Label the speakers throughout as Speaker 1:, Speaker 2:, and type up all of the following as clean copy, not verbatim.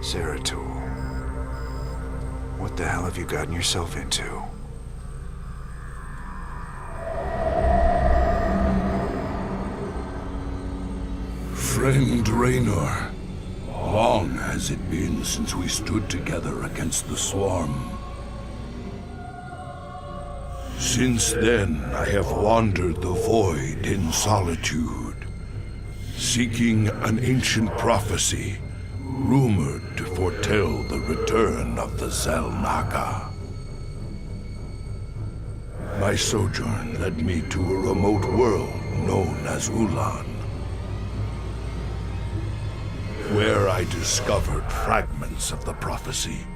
Speaker 1: Zeratul, what the hell have you gotten yourself into?
Speaker 2: Friend Raynor, long has it been since we stood together against the Swarm. Since then, I have wandered the void in solitude, seeking an ancient prophecy rumored to foretell the return of the Xel'Naga. My sojourn led me to a remote world known as Ulan, where I discovered fragments of the prophecy,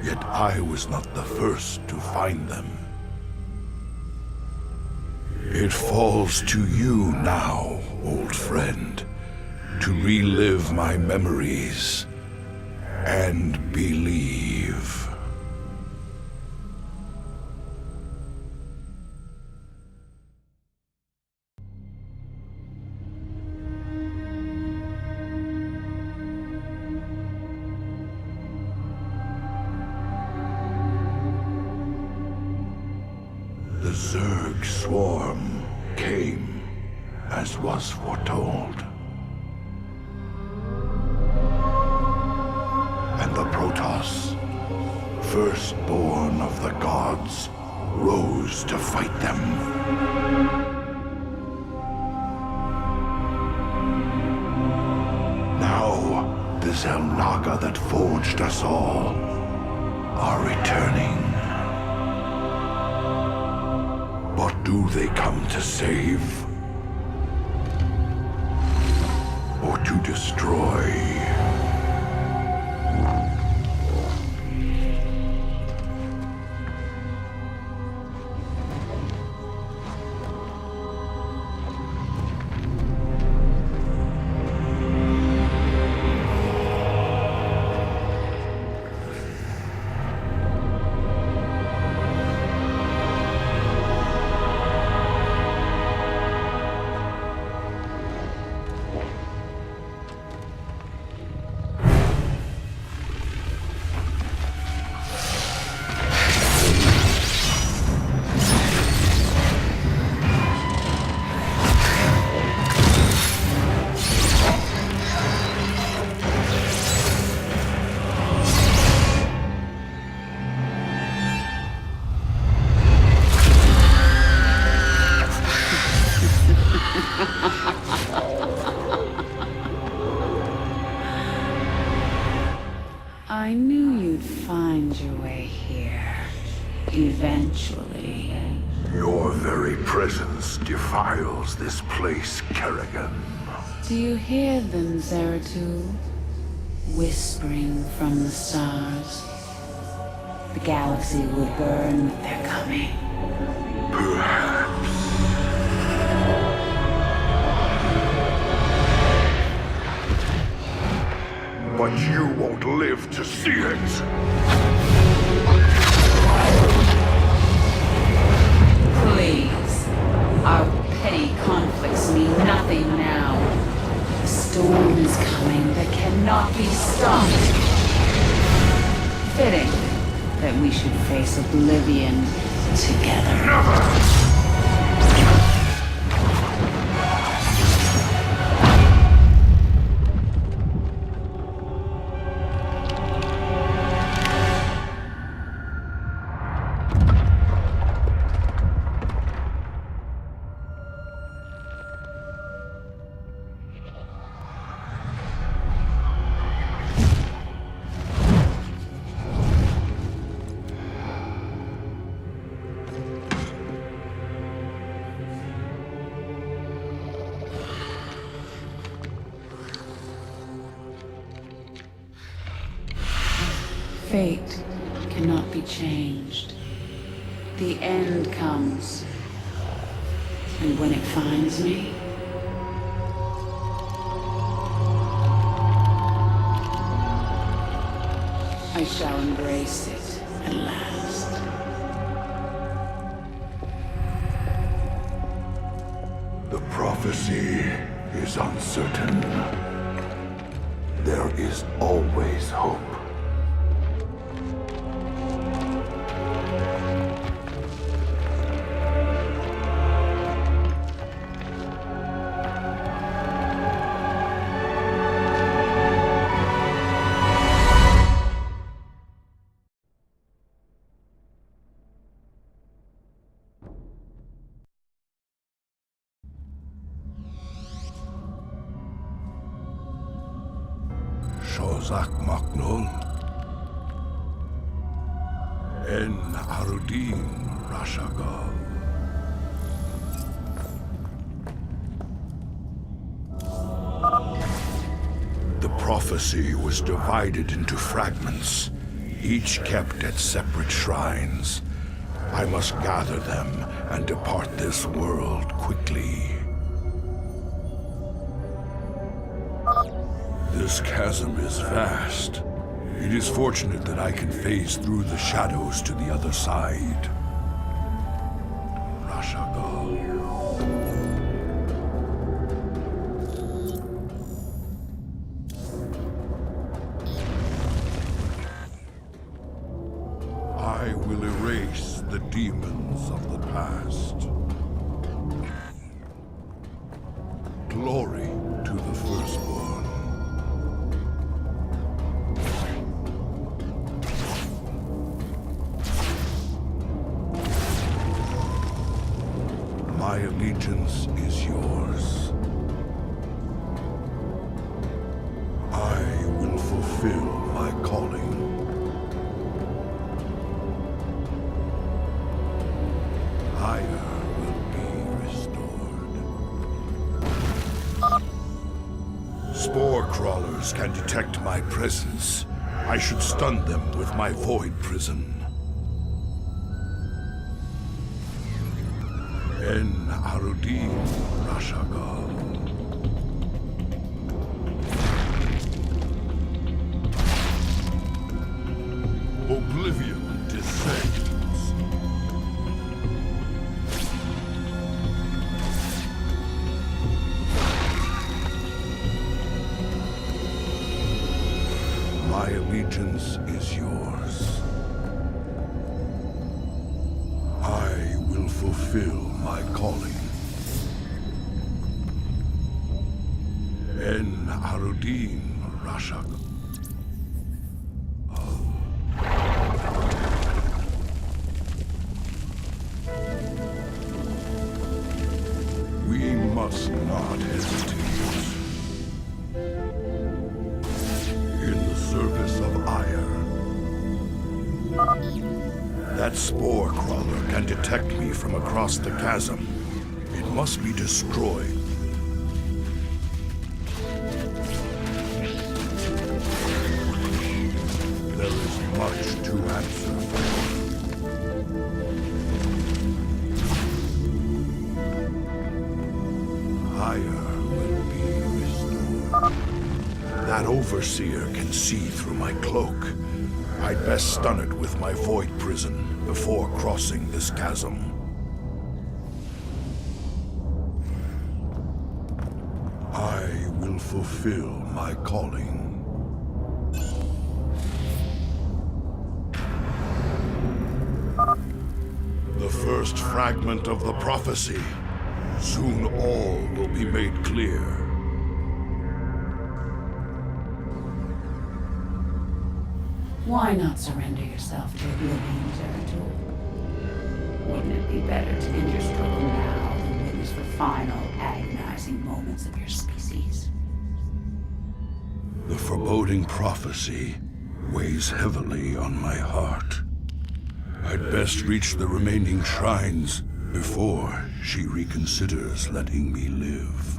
Speaker 2: yet I was not the first to find them. It falls to you now, old friend, to relive my memories and believe. The Zerg swarm came as was foretold. And the Protoss, firstborn of the gods, rose to fight them. Now, the Xel'Naga that forged us all are returning. What do they come to save? Or to destroy?
Speaker 3: I knew you'd find your way here. Eventually.
Speaker 2: Your very presence defiles this place, Kerrigan.
Speaker 3: Do you hear them, Zeratul? Whispering from the stars. The galaxy will burn with their coming.
Speaker 2: Perhaps. But you won't live to see it!
Speaker 3: Please. Our petty conflicts mean nothing now. The storm is coming that cannot be stopped. Fitting that we should face oblivion together.
Speaker 2: Never!
Speaker 3: Fate cannot be changed. The end comes. And when it finds me, I shall embrace it at last.
Speaker 2: The prophecy is uncertain. There is always hope. Shozak Maknol En Arudin Rashagal. The prophecy was divided into fragments, each kept at separate shrines. I must gather them and depart this world quickly. This chasm is vast. It is fortunate that I can phase through the shadows to the other side. Rashagal. I will erase the demons of the past. Glory to the firstborn. My allegiance is yours. I will fulfill my calling. Ire will be restored. Spore crawlers can detect my presence. I should stun them with my void prison. En Arudin Rashagal. Oblivion descends. My allegiance is yours. I will fulfill my calling. En Arudin Rashak. We must not hesitate. In the service of Ire. That spore crawler can detect me from across the chasm. It must be destroyed. There is much to answer for. Ire will be restored. That overseer can see through my cloak. I'd best stun it with my void prison before crossing this chasm. I will fulfill my calling. The first fragment of the prophecy. Soon all will be made clear.
Speaker 3: Why not surrender yourself to oblivion, Zeratul? Wouldn't it be better to end your struggle now than witness the final, agonizing moments of your species?
Speaker 2: The foreboding prophecy weighs heavily on my heart. I'd best reach the remaining shrines before she reconsiders letting me live.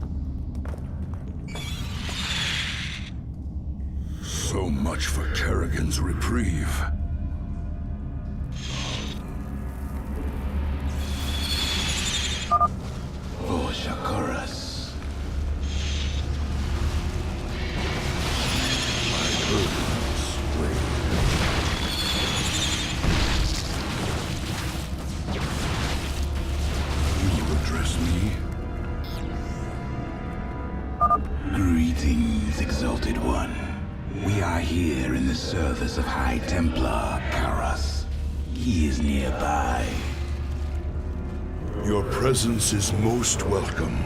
Speaker 2: So much for Kerrigan's reprieve. Oh, Shakaras. My burdens weigh. You address me?
Speaker 4: Greetings, Exalted One. We are here in the service of High Templar Karas. He is nearby.
Speaker 2: Your presence is most welcome.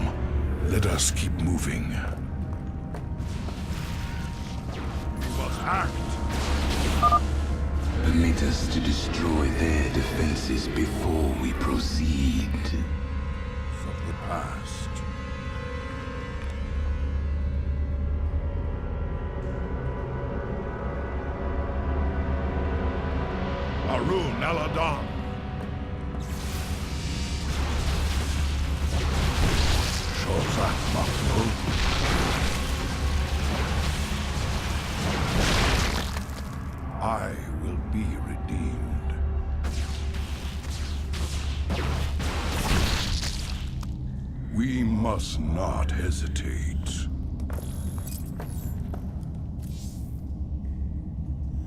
Speaker 2: Let us keep moving. We must act.
Speaker 4: Permit us to destroy their defenses before we proceed.
Speaker 2: From the past. Arun Aladan. Shozak Makhluk. I will be redeemed. We must not hesitate.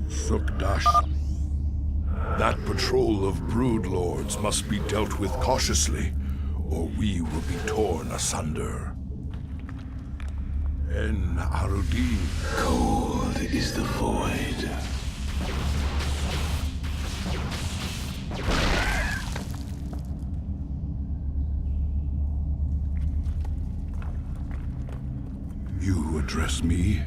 Speaker 2: Sukdash. That patrol of broodlords must be dealt with cautiously, or we will be torn asunder. En Arudin.
Speaker 4: Cold is the void.
Speaker 2: You address me?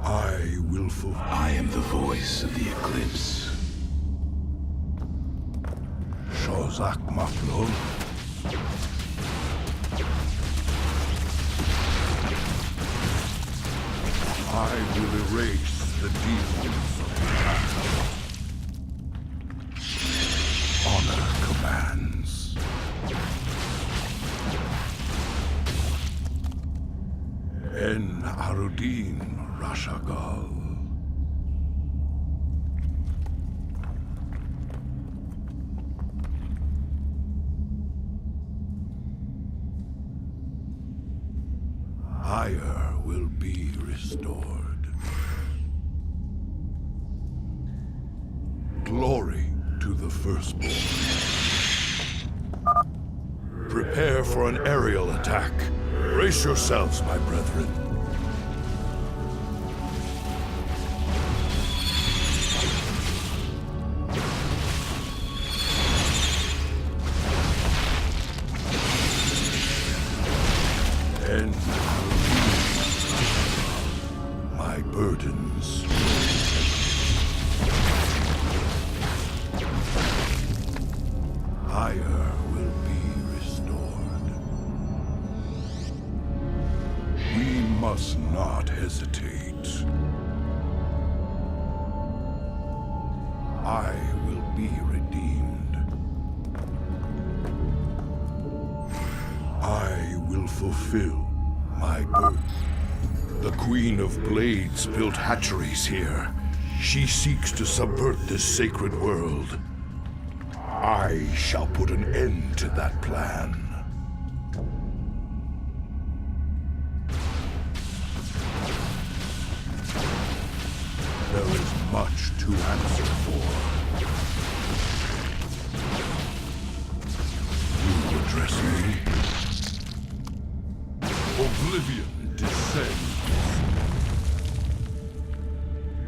Speaker 2: I will fulfill.
Speaker 4: I am the voice of the Eclipse.
Speaker 2: Shozak Makhluk. I will erase the demons of the past. Honor commands. En Arudin Rashagal. Ire will be restored. Glory to the firstborn. Prepare for an aerial attack. Brace yourselves, my brethren. And my burdens. Ire will be restored. We must not hesitate. I will be redeemed. I will fulfill my burden. The Queen of Blades built hatcheries here. She seeks to subvert this sacred world. I shall put an end to that plan. There is much to answer for. You address me? Oblivion descends.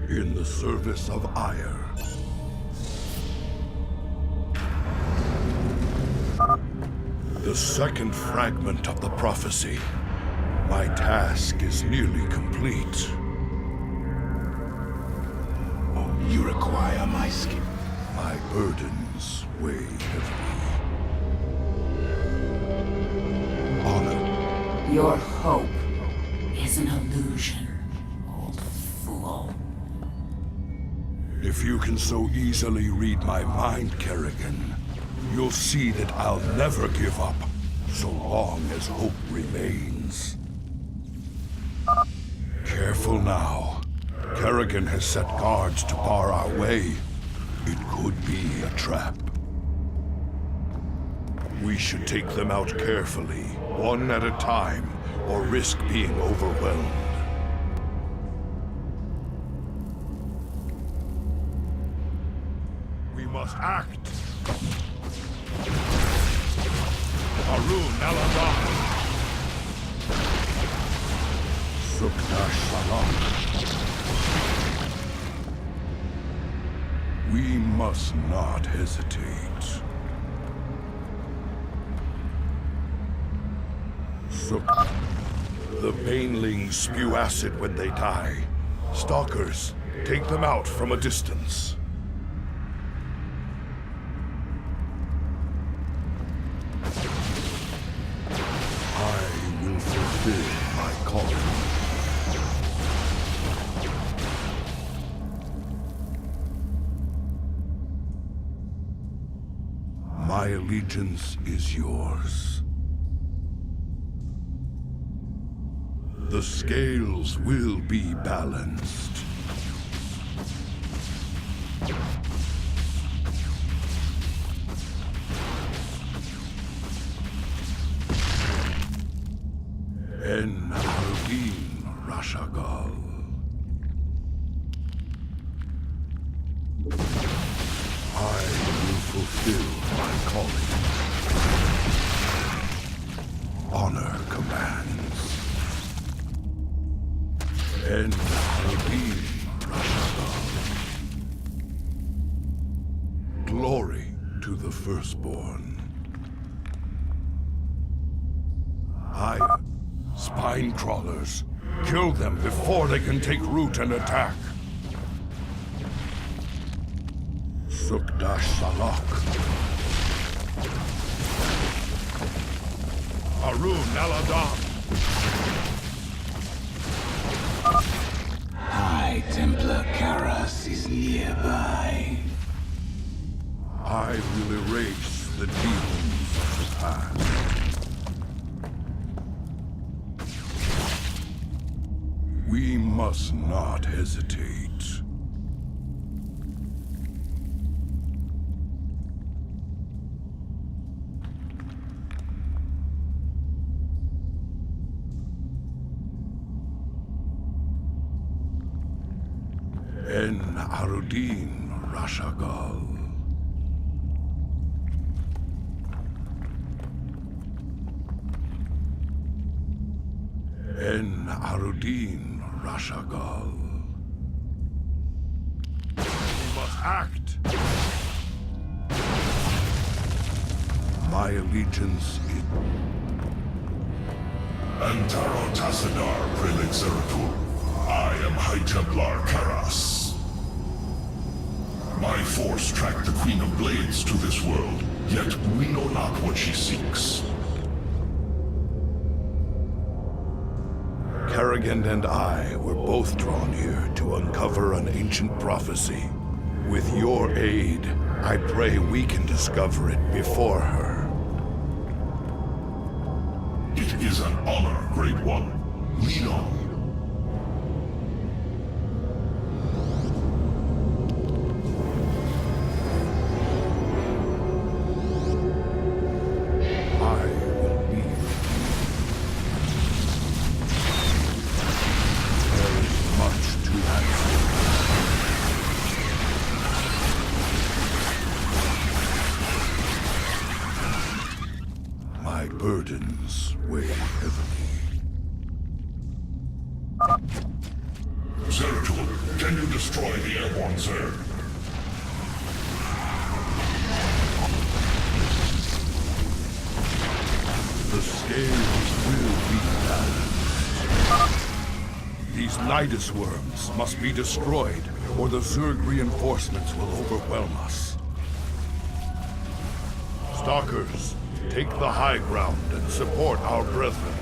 Speaker 2: In the service of ire. The second fragment of the prophecy. My task is nearly complete.
Speaker 4: You require my skill.
Speaker 2: My burdens weigh heavily. Honor.
Speaker 3: Your hope is an illusion, old fool.
Speaker 2: If you can so easily read my mind, Kerrigan, you'll see that I'll never give up, so long as hope remains. Careful now. Kerrigan has set guards to bar our way. It could be a trap. We should take them out carefully, one at a time, or risk being overwhelmed. We must act. Arun Aladan. Sukdash Salam. We must not hesitate. The banelings spew acid when they die. Stalkers, take them out from a distance. I will fulfill my calling. My allegiance is yours. The scales will be balanced. En Haldin Rashagal. I will fulfill my calling. Honor commands. En Haldin Rashagal. Glory to the firstborn. Spine crawlers. Kill them before they can take root and attack. Sukdash Salak. Arun Aladan.
Speaker 4: High Templar Karas is nearby.
Speaker 2: I will erase the demons of the past. We must not hesitate. En Arudin Rashagal. En Arudin Rashagal. We must act. My allegiance is...
Speaker 5: Antaro Tassadar Prelixeratul. I am High Templar Karas. My force tracked the Queen of Blades to this world, yet we know not what she seeks.
Speaker 2: Kerrigan and I were both drawn here to uncover an ancient prophecy. With your aid, I pray we can discover it before her.
Speaker 5: It is an honor, Great One. Lead on.
Speaker 2: Burdens weigh heavily.
Speaker 5: Zeratul, can you destroy the airborne Zerg?
Speaker 2: The scales will be balanced. These Nidus worms must be destroyed, or the Zerg reinforcements will overwhelm us. Stalkers, take the high ground and support our brethren.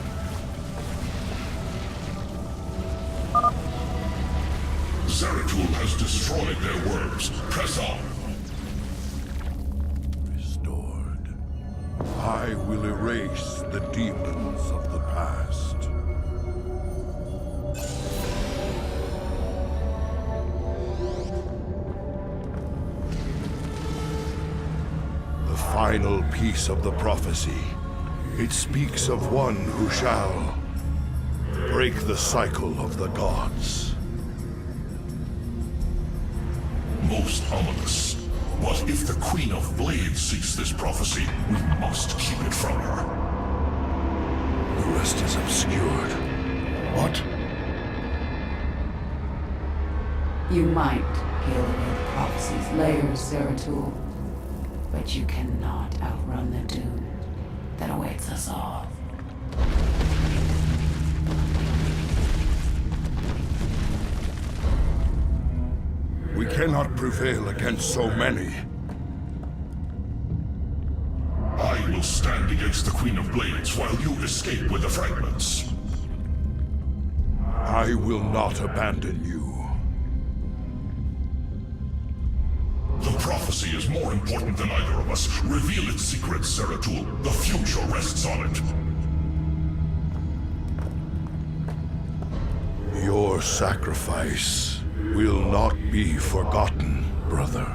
Speaker 5: Zeratul has destroyed their worms. Press on.
Speaker 2: Restored. I will erase the demons of the past. The final piece of the prophecy. It speaks of one who shall break the cycle of the gods.
Speaker 5: Most ominous. But if the Queen of Blades seeks this prophecy, we must keep it from her.
Speaker 2: The rest is obscured. What?
Speaker 3: You might peel away the prophecy's layers, Zeratul, but you cannot outrun the doom that awaits us all.
Speaker 2: We cannot prevail against so many.
Speaker 5: I will stand against the Queen of Blades while you escape with the fragments.
Speaker 2: I will not abandon you.
Speaker 5: The prophecy is more important than either of us. Reveal its secrets, Zeratul. The future rests on it.
Speaker 2: Your sacrifice will not be forgotten, brother.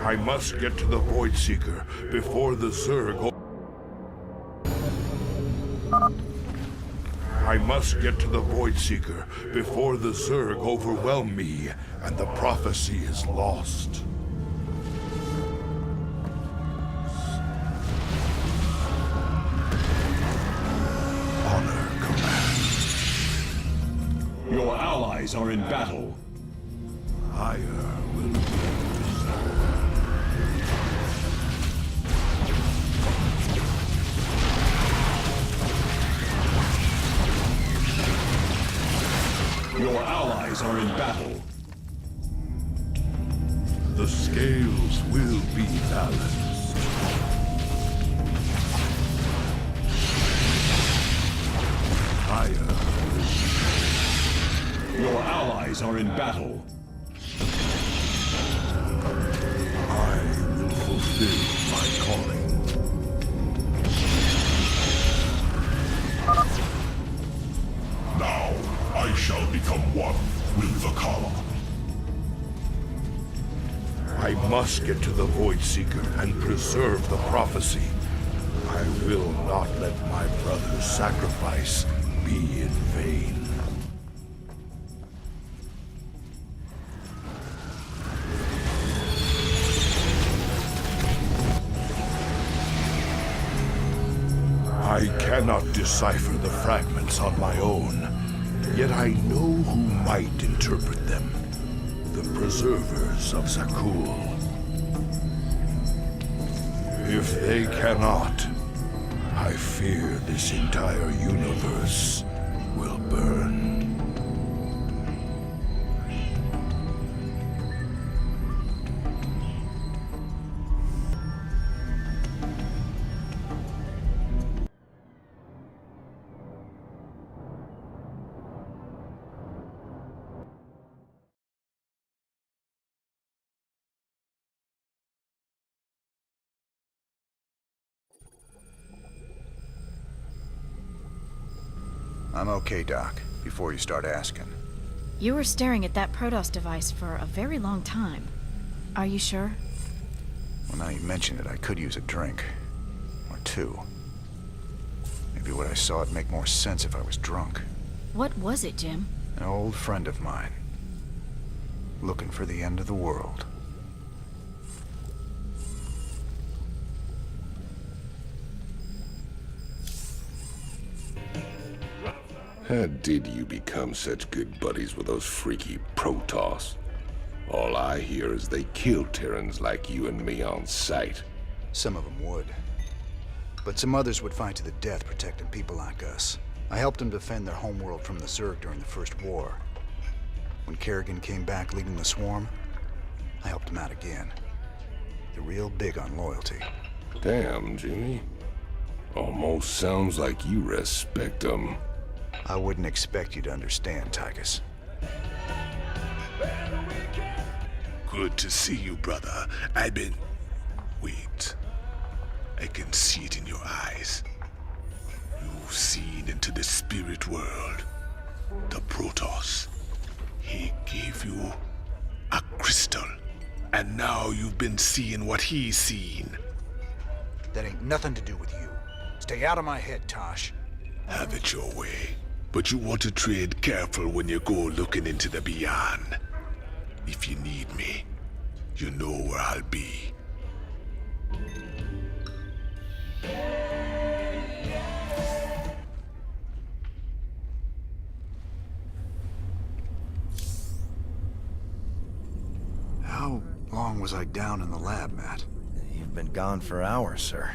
Speaker 2: I must get to the Void Seeker before the Zerg. I must get to the Void Seeker before the Zerg overwhelm me and the prophecy is lost. Honor commands.
Speaker 6: Your allies are in battle.
Speaker 2: Higher will be.
Speaker 6: Your allies are in battle.
Speaker 2: The scales will be balanced. Higher.
Speaker 6: Your allies are in battle.
Speaker 2: I will fulfill my calling.
Speaker 5: Now, I shall become one with the Kala.
Speaker 2: I must get to the Void Seeker and preserve the prophecy. I will not let my brother's sacrifice be in vain. I cannot decipher the fragments on my own, yet I know who might interpret them. The preservers of Zakul. If they cannot, I fear this entire universe will burn.
Speaker 1: I'm okay, Doc, before you start asking.
Speaker 7: You were staring at that Protoss device for a very long time. Are you sure?
Speaker 1: Well, now you mention it, I could use a drink. Or two. Maybe what I saw would make more sense if I was drunk.
Speaker 7: What was it, Jim?
Speaker 1: An old friend of mine. Looking for the end of the world.
Speaker 8: How did you become such good buddies with those freaky Protoss? All I hear is they kill Terrans like you and me on sight.
Speaker 1: Some of them would. But some others would fight to the death protecting people like us. I helped them defend their homeworld from the Zerg during the First War. When Kerrigan came back leading the swarm, I helped him out again. They're real big on loyalty.
Speaker 8: Damn, Jimmy. Almost sounds like you respect them.
Speaker 1: I wouldn't expect you to understand, Tychus.
Speaker 9: Good to see you, brother. Wait. I can see it in your eyes. You've seen into the spirit world. The Protoss. He gave you a crystal. And now you've been seeing what he's seen.
Speaker 1: That ain't nothing to do with you. Stay out of my head, Tosh.
Speaker 9: Have it your way. But you want to tread careful when you go looking into the beyond. If you need me, you know where I'll be.
Speaker 1: How long was I down in the lab, Matt?
Speaker 10: You've been gone for hours, sir.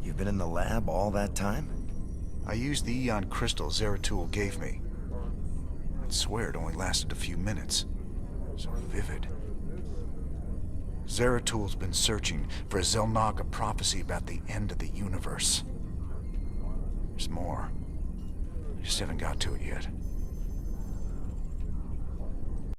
Speaker 10: You've been in the lab all that time?
Speaker 1: I used the Eon crystal Zeratul gave me. I'd swear it only lasted a few minutes. So vivid. Zeratul's been searching for a Zelnaga prophecy about the end of the universe. There's more. I just haven't got to it yet.